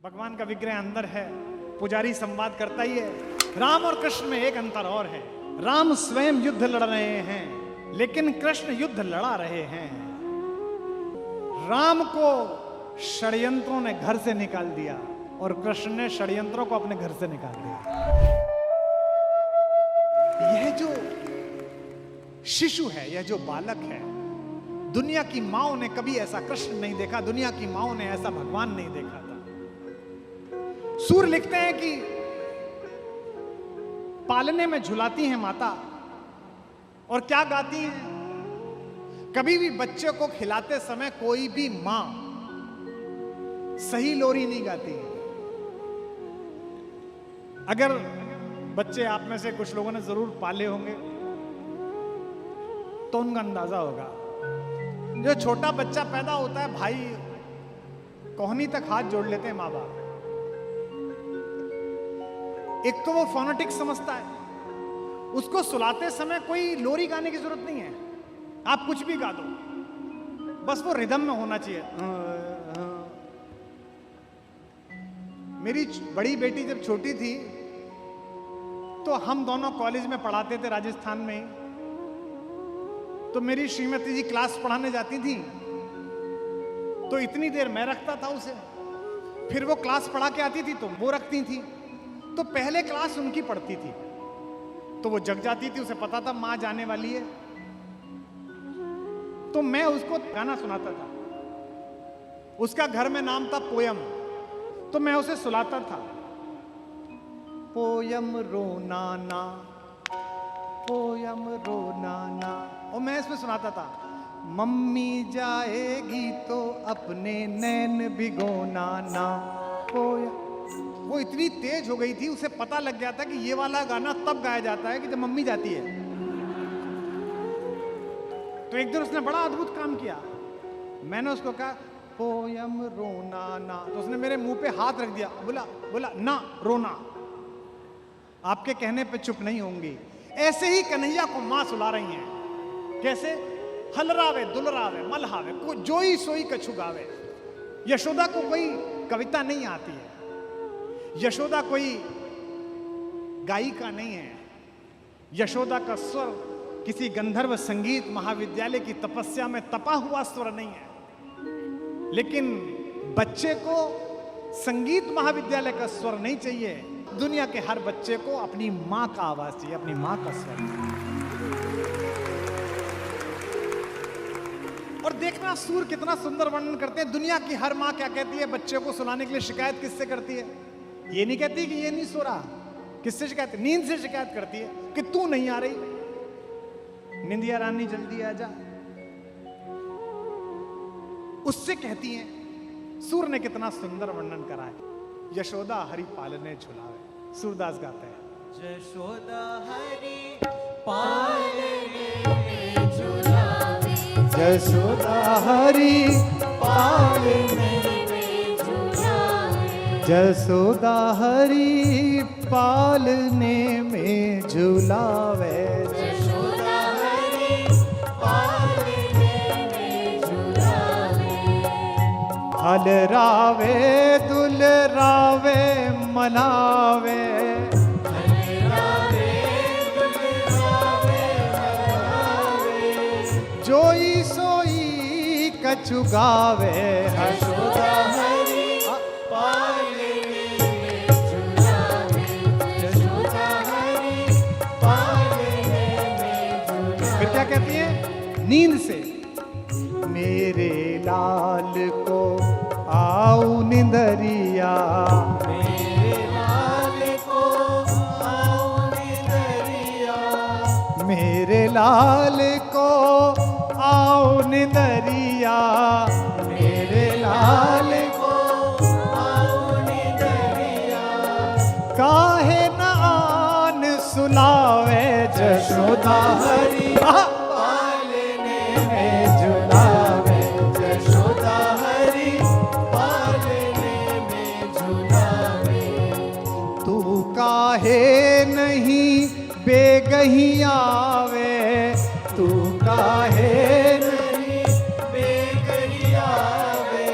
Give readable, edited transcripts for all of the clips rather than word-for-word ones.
भगवान का विग्रह अंदर है, पुजारी संवाद करता ही है। राम और कृष्ण में एक अंतर और है, राम स्वयं युद्ध लड़ रहे हैं लेकिन कृष्ण युद्ध लड़ा रहे हैं। राम को षड्यंत्रों ने घर से निकाल दिया और कृष्ण ने षड्यंत्रों को अपने घर से निकाल दिया। यह जो शिशु है, यह जो बालक है, दुनिया की माओ ने कभी ऐसा कृष्ण नहीं देखा, दुनिया की माओ ने ऐसा भगवान नहीं देखा था। सूर लिखते हैं कि पालने में झुलाती हैं माता और क्या गाती हैं, कभी भी बच्चे को खिलाते समय कोई भी मां सही लोरी नहीं गाती है। अगर बच्चे आप में से कुछ लोगों ने जरूर पाले होंगे तो उनका अंदाजा होगा, जो छोटा बच्चा पैदा होता है भाई कोहनी तक हाथ जोड़ लेते हैं मां बाप। एक तो वो फोनेटिक समझता है, उसको सुलाते समय कोई लोरी गाने की जरूरत नहीं है, आप कुछ भी गा दो, बस वो रिदम में होना चाहिए। मेरी बड़ी बेटी जब छोटी थी तो हम दोनों कॉलेज में पढ़ाते थे राजस्थान में, तो मेरी श्रीमती जी क्लास पढ़ाने जाती थी तो इतनी देर मैं रखता था उसे, फिर वो क्लास पढ़ा के आती थी तो वो रखती थी, तो पहले क्लास उनकी पढ़ती थी तो वो जग जाती थी, उसे पता था मां जाने वाली है, तो मैं उसको गाना सुनाता था। उसका घर में नाम था पोयम, तो मैं उसे सुलाता था, पोयम रोना ना, पोयम रोना ना, और मैं इसमें सुनाता था, मम्मी जाएगी तो अपने नैन भिगोना ना, पोयम। वो इतनी तेज हो गई थी, उसे पता लग गया था कि ये वाला गाना तब गाया जाता है कि जब मम्मी जाती है। तो एक दिन उसने बड़ा अद्भुत काम किया, मैंने उसको कहा पोयम रोना ना, तो उसने मेरे मुंह पे हाथ रख दिया, बोला ना रोना, आपके कहने पे चुप नहीं होंगी। ऐसे ही कन्हैया को मां सुला रही हैं, कैसे? हलरावे दुलरावे मलहावे को जोई सोई कछु गावे। यशोदा को कोई कविता नहीं आती है, यशोदा कोई गायिका नहीं है, यशोदा का स्वर किसी गंधर्व संगीत महाविद्यालय की तपस्या में तपा हुआ स्वर नहीं है, लेकिन बच्चे को संगीत महाविद्यालय का स्वर नहीं चाहिए, दुनिया के हर बच्चे को अपनी मां का आवाज चाहिए, अपनी मां का स्वर। और देखना सूर कितना सुंदर वर्णन करते हैं, दुनिया की हर मां क्या कहती है बच्चे को सुलाने के लिए? शिकायत किससे करती है? ये नहीं कहती कि ये नहीं सो रहा, किससे शिकायत? नींद से शिकायत करती है कि तू नहीं आ रही, निंदिया रानी जल्दी आ जा, उससे कहती हैं। सूर ने कितना सुंदर वर्णन करा है, यशोदा हरि पालने झुलावे। सूरदास गाते हैं, यशोदा हरि पालने झुलावे, यशोदा हरि पालने, यशोदा हरि पालने में झुलावे, यशोदा हरि पालने में झुलावे। हलरावे दुलरावे मनावे, हलरावे दुलरावे मनावे। जोई सोई कछु गावे, यशोदा हरि पालने में झुलावे, यशोदा हरि पालने में झुलावे। फिर क्या कहती है? नींद से, मेरे लाल को आओ निंदरिया, मेरे लाल को आओ निंदरिया, मेरे लाल को आओ निंदरिया, मेरे लाल को आओ निंदरिया। काहे न आन सुनावे, यशोदा हरि पालने में झुलावे, यशोदा हरि पालने में झुलावे। तू काहे नहीं बेगही आवे, तू काहे नहीं बेगही आवे।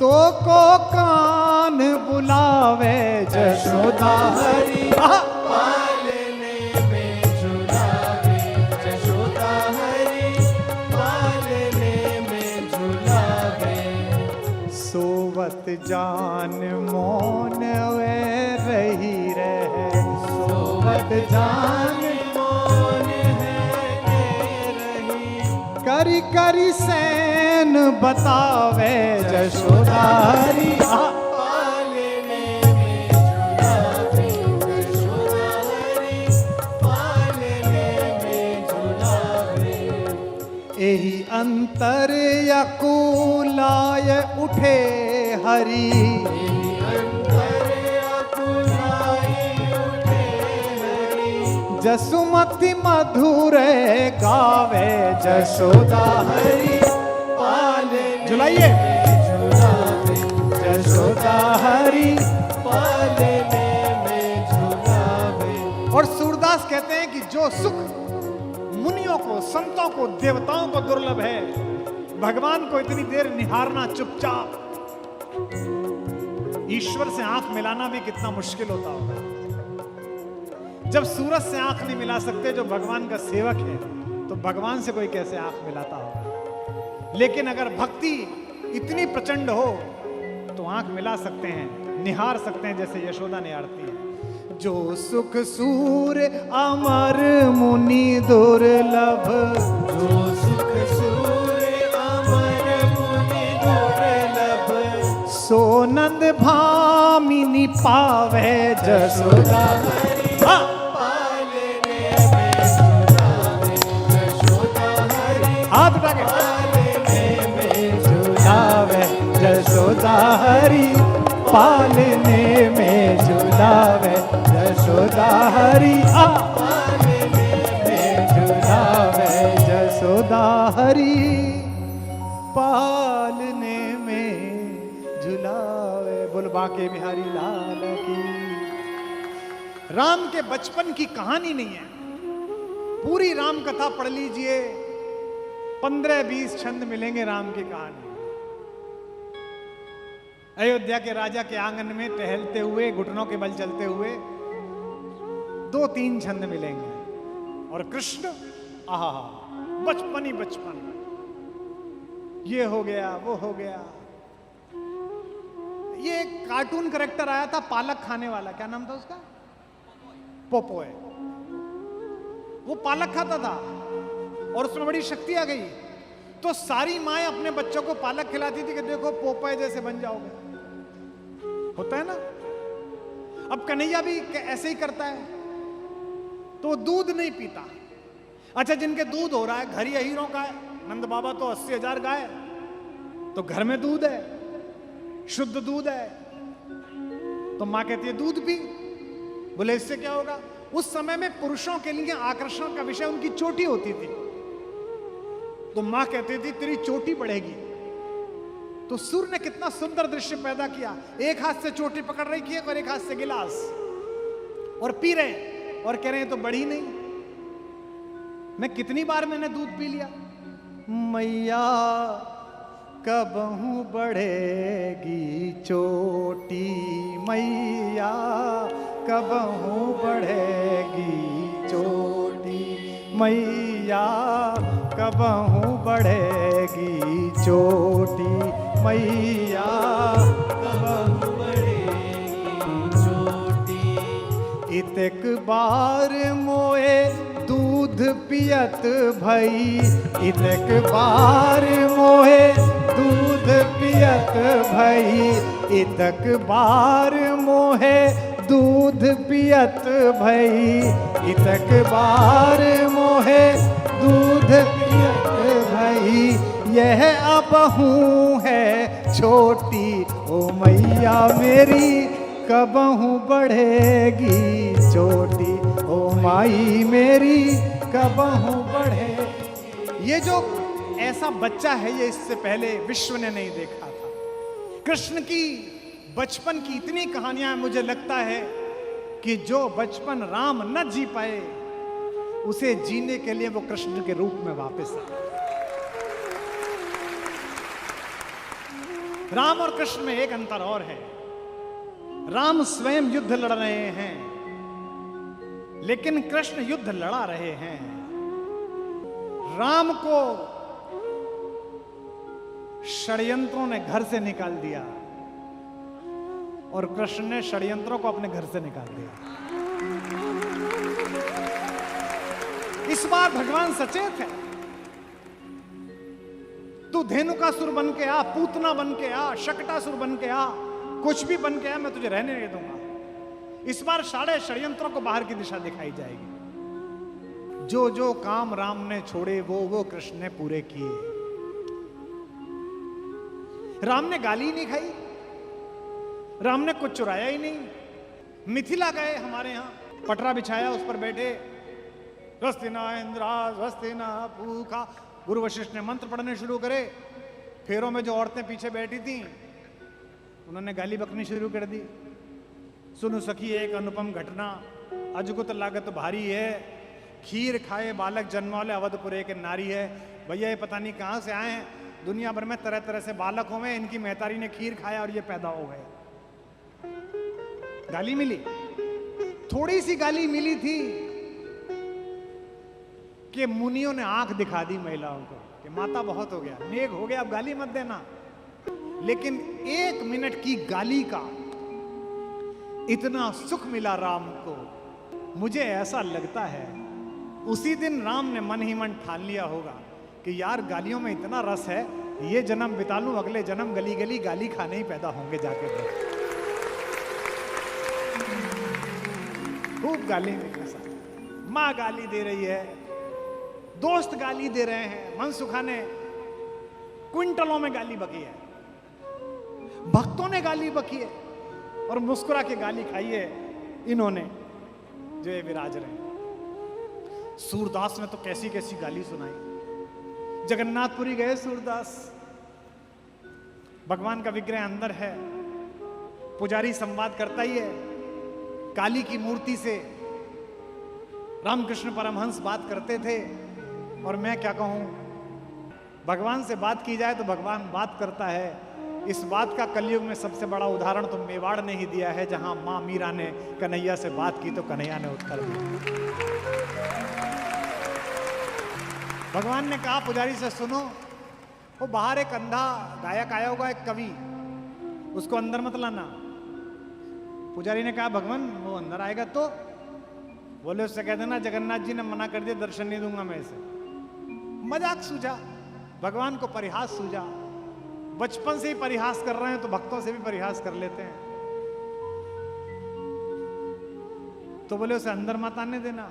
तो को कान झुलावे यशोदा हरि आहा! पालने में झुलावे यशोदा हरि पालने में झुलावे सोवत जान मौन वे रही रहे सोवत जान मौन है रही करी करी सैन बतावे यशोदा हरि आहा! पालने में झुलावे यशोदा हरि पालने में झुलावे एही अंतर यकुलाय उठे हरि अंतर अकुलाए उठे हरि जसुमति मधुर गावे यशोदा हरि पालने झुलाइए में झुलावे यशोदा हरि। पालने में झुलावे और सूरदास कहते हैं कि जो सुख मुनियों को, संतों को, देवताओं को दुर्लभ है, भगवान को इतनी देर निहारना चुपचाप, ईश्वर से आंख मिलाना भी कितना मुश्किल होता होगा। जब सूरज से आंख नहीं मिला सकते जो भगवान का सेवक है, तो भगवान से कोई कैसे आंख मिलाता होगा। लेकिन अगर भक्ति इतनी प्रचंड हो तो आंख मिला सकते हैं, निहार सकते हैं, जैसे यशोदा निहारती है। जो सुख सूर अमर मुनि दुर्लभ, जो सुख सूर्य अमर मुनि दुर्लभ सोनंद भामिनी पावे जसोदा हरि हाँ। पालने में झुलावे यशोदा हरि हाथ उठा के पालने में झुलावे जसोदा हरि, पालने में झुलावे जसोदा हरि आ, पालने में झुलावे जसोदा हरि, पालने में झुलावे। बोल बाके बिहारी लाल की। राम के बचपन की कहानी नहीं है, पूरी राम कथा पढ़ लीजिए, 15-20 छंद मिलेंगे राम की कहानी। अयोध्या के राजा के आंगन में टहलते हुए, घुटनों के बल चलते हुए 2-3 छंद मिलेंगे। और कृष्ण आहा, बचपन ही बचपन, ये हो गया वो हो गया। ये एक कार्टून कैरेक्टर आया था पालक खाने वाला, क्या नाम था उसका? पोपोय। वो पालक खाता था और उसमें बड़ी शक्ति आ गई, तो सारी माएं अपने बच्चों को पालक खिलाती थी कि देखो पोपोय जैसे बन जाओगे। होता है ना। अब कन्हैया भी ऐसे ही करता है, तो वो दूध नहीं पीता। अच्छा, जिनके दूध हो रहा है, घर ही हीरों का है, नंद बाबा तो 80,000 गाय, तो घर में दूध है, शुद्ध दूध है, तो मां कहती है दूध पी। बोले इससे क्या होगा? उस समय में पुरुषों के लिए आकर्षण का विषय उनकी चोटी होती थी, तो मां कहती थी तेरी चोटी बढ़ेगी। तो सूर्य ने कितना सुंदर दृश्य पैदा किया, एक हाथ से चोटी पकड़ रही थी और एक हाथ से गिलास, और पी रहे, और कह रहे हैं तो बढ़ी नहीं। मैं कितनी बार मैंने दूध पी लिया। मैया कबहू बढ़ेगी चोटी, मैया कबहू बढ़ेगी चोटी, मैया कबहू बढ़ेगी चोटी, मैया कबहू बढ़ेगी चोटी। इतक बार मोए दूध पियत भई, इतक बार मोहे दूध पियत भई, इतक बार मोहे दूध पियत भई, इतक बार मोहे दूध पियत भई, यह अबहू है छोटी, ओ मैया मेरी कबहू बढ़ेगी चोटी, ओ माई मेरी कबहू बढ़े। ये जो ऐसा बच्चा है, ये इससे पहले विश्व ने नहीं देखा था। कृष्ण की बचपन की इतनी कहानियां, मुझे लगता है कि जो बचपन राम न जी पाए, उसे जीने के लिए वो कृष्ण के रूप में वापस आए। राम और कृष्ण में एक अंतर और है। राम स्वयं युद्ध लड़ रहे हैं, लेकिन कृष्ण युद्ध लड़ा रहे हैं। राम को षड्यंत्रों ने घर से निकाल दिया और कृष्ण ने षड्यंत्रों को अपने घर से निकाल दिया। इस बार भगवान सचेत है। तू धेनुकासुर बन के आ, पूतना बन के आ, शकटासुर बन के आ, कुछ भी बन के आ, मैं तुझे रहने नहीं दूंगा। इस बार सारे षड्यंत्रों को बाहर की दिशा दिखाई जाएगी। जो जो काम राम ने छोड़े वो कृष्ण ने पूरे किए। राम ने गाली ही नहीं खाई, राम ने कुछ चुराया ही नहीं। मिथिला गए, हमारे यहां पटरा बिछाया, उस पर बैठे, स्वस्ति न इंद्रा स्वस्ति न पूखा। गुरु वशिष्ठ ने मंत्र पढ़ने शुरू करे। फेरों में जो औरतें पीछे बैठी थी उन्होंने गाली बकनी शुरू कर दी। सुनु सखी एक अनुपम घटना, अजगुत लागत भारी है, खीर खाए बालक जन्मौले अवधपुरे के नारी है। भैया ये पता नहीं कहां से आए हैं, दुनिया भर में तरह तरह से बालक हुए, इनकी महतारी ने खीर खाया और ये पैदा हो गए। गाली मिली, थोड़ी सी गाली मिली थी कि मुनियों ने आंख दिखा दी महिलाओं को कि माता बहुत हो गया, नेक हो गया, अब गाली मत देना। लेकिन 1 मिनट की गाली का इतना सुख मिला राम को। मुझे ऐसा लगता है उसी दिन राम ने मन ही मन ठान लिया होगा कि यार गालियों में इतना रस है, ये जन्म बिता लूं, अगले जन्म गली गली गाली खाने ही पैदा होंगे जाके। खूब गाली मिलने सा, माँ गाली दे रही है, दोस्त गाली दे रहे हैं, मनसुखा ने क्विंटलों में गाली बकी है, भक्तों ने गाली बकी है और मुस्कुरा के गाली खाई है इन्होंने जो ये विराज रहे हैं। सूरदास ने तो कैसी कैसी गाली सुनाई। जगन्नाथपुरी गए सूरदास, भगवान का विग्रह अंदर है, पुजारी संवाद करता ही है, काली की मूर्ति से रामकृष्ण परमहंस बात करते थे। और मैं क्या कहूं, भगवान से बात की जाए तो भगवान बात करता है। इस बात का कलयुग में सबसे बड़ा उदाहरण तो मेवाड़ ने ही दिया है, जहां मां मीरा ने कन्हैया से बात की तो कन्हैया ने उत्तर दिया। भगवान ने कहा पुजारी से, सुनो, वो बाहर एक अंधा गायक आया होगा, एक कवि, उसको अंदर मत लाना। पुजारी ने कहा भगवान वो अंदर आएगा तो? बोले उससे कह देना जगन्नाथ जी ने मना कर दिया, दर्शन नहीं दूंगा मैं इसे। मजाक सूझा, भगवान को परिहास सूझा। बचपन से ही परिहास कर रहे हैं तो भक्तों से भी परिहास कर लेते हैं। तो बोले उसे अंदर मत आने देना।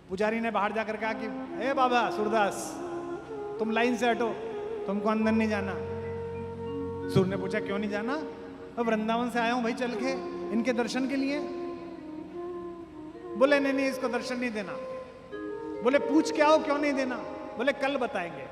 पुजारी ने बाहर जाकर कहा कि ए बाबा सूरदास, तुम लाइन से हटो, तुमको अंदर नहीं जाना। सूर ने पूछा क्यों नहीं जाना? अब वृंदावन से आया हूं भाई चल के इनके दर्शन के लिए। बोले नहीं इसको दर्शन नहीं देना। बोले पूछ के आओ क्यों नहीं देना? बोले कल बताएंगे।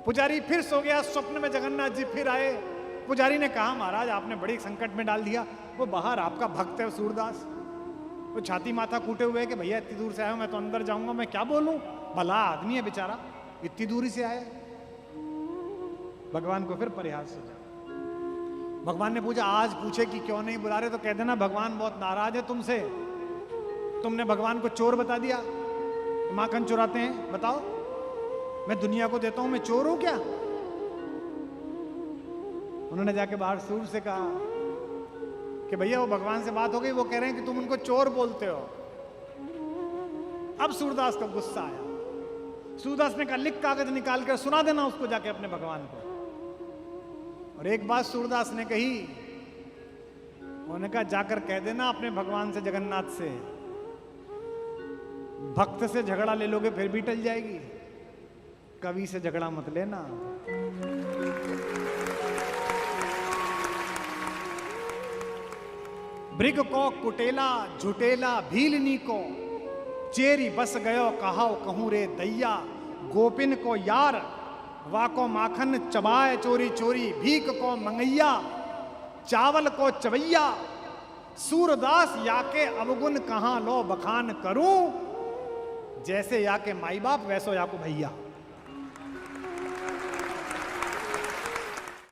पुजारी फिर सो गया। स्वप्न में जगन्नाथ जी फिर आए। पुजारी ने कहा महाराज आपने बड़ी संकट में डाल दिया, वो बाहर आपका भक्त है सूरदास, वो छाती माथा कूटे हुए कि भैया इतनी दूर से आया हूं, मैं तो अंदर जाऊंगा, मैं क्या बोलूं, भला आदमी है बेचारा, इतनी दूरी से आया। भगवान को फिर परिहास सूझा। भगवान ने पूछा आज पूछे कि क्यों नहीं बुला रहे, तो कह देना भगवान बहुत नाराज है तुमसे, तुमने भगवान को चोर बता दिया। माखन चुराते हैं, बताओ मैं दुनिया को देता हूं, मैं चोर हूं क्या? उन्होंने जाके बाहर सूर से कहा कि भैया वो भगवान से बात हो गई, वो कह रहे हैं कि तुम उनको चोर बोलते हो। अब सूरदास का गुस्सा आया। सूरदास ने कहा लिख कागज निकाल कर सुना देना उसको जाके अपने भगवान को। और एक बात सूरदास ने कही, उन्होंने कहा जाकर कह देना अपने भगवान से, जगन्नाथ से, भक्त से झगड़ा ले लोगे फिर भी टल जाएगी, कवि से झगड़ा मत लेना। भृग को कुटेला झुटेला भीलनी को, चेरी बस गयो कहाओ कहूं रे दैया, गोपिन को यार वाको माखन चबाए चोरी चोरी, भीख को मंगैया चावल को चवैया, सूरदास याके अवगुण कहां लो बखान करूं, जैसे याके माई बाप वैसो याको भैया।